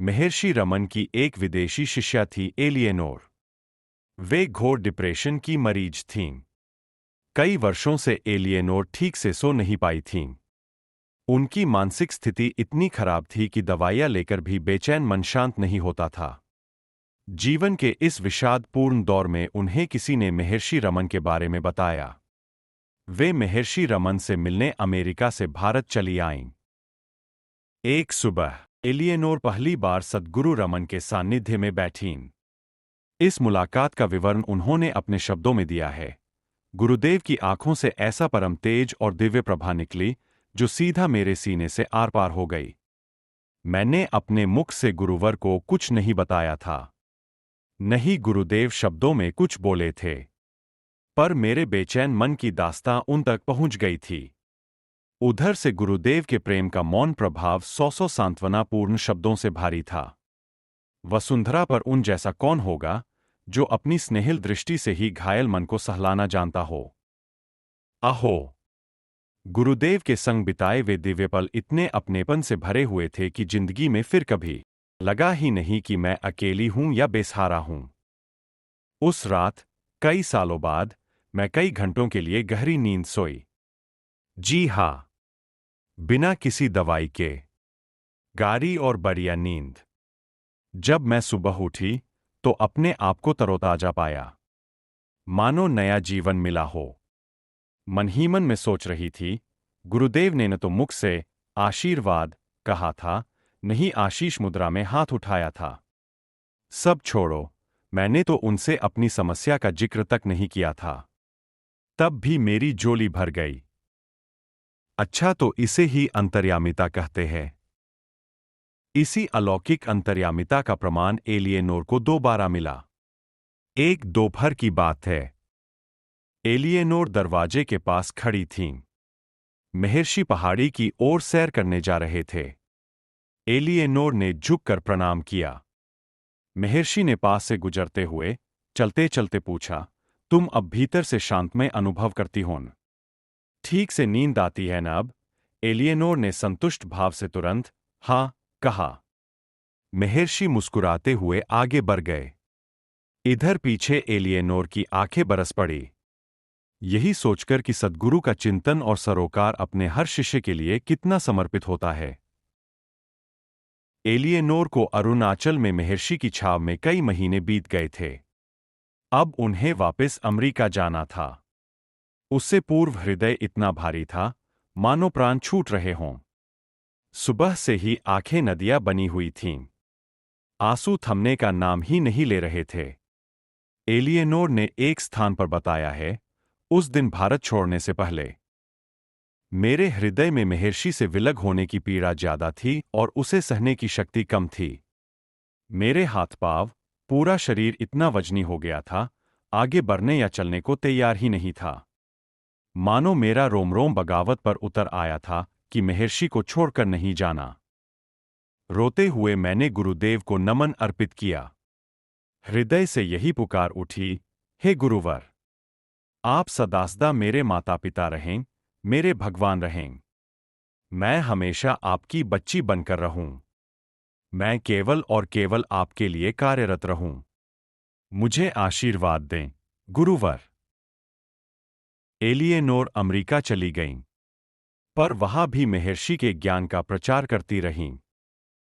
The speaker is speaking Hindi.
महर्षि रमन की एक विदेशी शिष्या थी, एलियनोर। वे घोर डिप्रेशन की मरीज थीं। कई वर्षों से एलियनोर ठीक से सो नहीं पाई थीं। उनकी मानसिक स्थिति इतनी खराब थी कि दवाइयां लेकर भी बेचैन मन शांत नहीं होता था। जीवन के इस विषादपूर्ण दौर में उन्हें किसी ने महर्षि रमन के बारे में बताया। वे महर्षि रमन से मिलने अमेरिका से भारत चली आईं। एक सुबह एलियनोर पहली बार सद्गुरु रमन के सानिध्य में बैठीं। इस मुलाकात का विवरण उन्होंने अपने शब्दों में दिया है। गुरुदेव की आंखों से ऐसा परम तेज और दिव्य प्रभा निकली जो सीधा मेरे सीने से आर पार हो गई। मैंने अपने मुख से गुरुवर को कुछ नहीं बताया था। नहीं गुरुदेव शब्दों में कुछ बोले थे, पर मेरे बेचैन मन की दास्तां उन तक पहुंच गई थी। उधर से गुरुदेव के प्रेम का मौन प्रभाव सौ सांत्वनापूर्ण शब्दों से भारी था। वसुंधरा पर उन जैसा कौन होगा जो अपनी स्नेहिल दृष्टि से ही घायल मन को सहलाना जानता हो। अहो, गुरुदेव के संग बिताए वे दिव्य पल इतने अपनेपन से भरे हुए थे कि जिंदगी में फिर कभी लगा ही नहीं कि मैं अकेली हूं या बेसहारा हूं। उस रात, कई सालों बाद, मैं कई घंटों के लिए गहरी नींद सोई। जी हां, बिना किसी दवाई के। गाढ़ी और बढ़िया नींद। जब मैं सुबह उठी तो अपने आप को तरोताजा पाया, मानो नया जीवन मिला हो। मन ही मन में सोच रही थी, गुरुदेव ने न तो मुख से आशीर्वाद कहा था, नहीं आशीष मुद्रा में हाथ उठाया था। सब छोड़ो, मैंने तो उनसे अपनी समस्या का जिक्र तक नहीं किया था। तब भी मेरी झोली भर गई। अच्छा, तो इसे ही अंतर्यामिता कहते हैं। इसी अलौकिक अंतर्यामिता का प्रमाण एलियनोर को दोबारा मिला। एक दोपहर की बात है। एलियनोर दरवाजे के पास खड़ी थीं। महर्षि पहाड़ी की ओर सैर करने जा रहे थे। एलियनोर ने झुककर प्रणाम किया। महर्षि ने पास से गुजरते हुए चलते चलते पूछा, तुम अब भीतर से शांतमय अनुभव करती हो न? ठीक से नींद आती है ना अब? एलियनोर ने संतुष्ट भाव से तुरंत हाँ कहा। महर्षि मुस्कुराते हुए आगे बढ़ गए। इधर पीछे एलियनोर की आंखें बरस पड़ी, यही सोचकर कि सद्गुरु का चिंतन और सरोकार अपने हर शिष्य के लिए कितना समर्पित होता है। एलियनोर को अरुणाचल में महर्षि की छाव में कई महीने बीत गए थे। अब उन्हें वापस अमेरिका जाना था। उससे पूर्व हृदय इतना भारी था, मानो प्राण छूट रहे हों। सुबह से ही आंखें नदियां बनी हुई थीं। आंसू थमने का नाम ही नहीं ले रहे थे। एलियनोर ने एक स्थान पर बताया है, उस दिन भारत छोड़ने से पहले मेरे हृदय में महर्षि से विलग होने की पीड़ा ज्यादा थी और उसे सहने की शक्ति कम थी। मेरे हाथ पांव, पूरा शरीर इतना वजनी हो गया था, आगे बढ़ने या चलने को तैयार ही नहीं था। मानो मेरा रोम रोम बगावत पर उतर आया था कि महर्षि को छोड़कर नहीं जाना। रोते हुए मैंने गुरुदेव को नमन अर्पित किया। हृदय से यही पुकार उठी, हे गुरुवर, आप सदासदा मेरे माता पिता रहें, मेरे भगवान रहें। मैं हमेशा आपकी बच्ची बनकर रहूं। मैं केवल और केवल आपके लिए कार्यरत रहूं। मुझे आशीर्वाद दें, गुरुवर। एलियनोर अमेरिका चली गईं, पर वहां भी महर्षि के ज्ञान का प्रचार करती रहीं।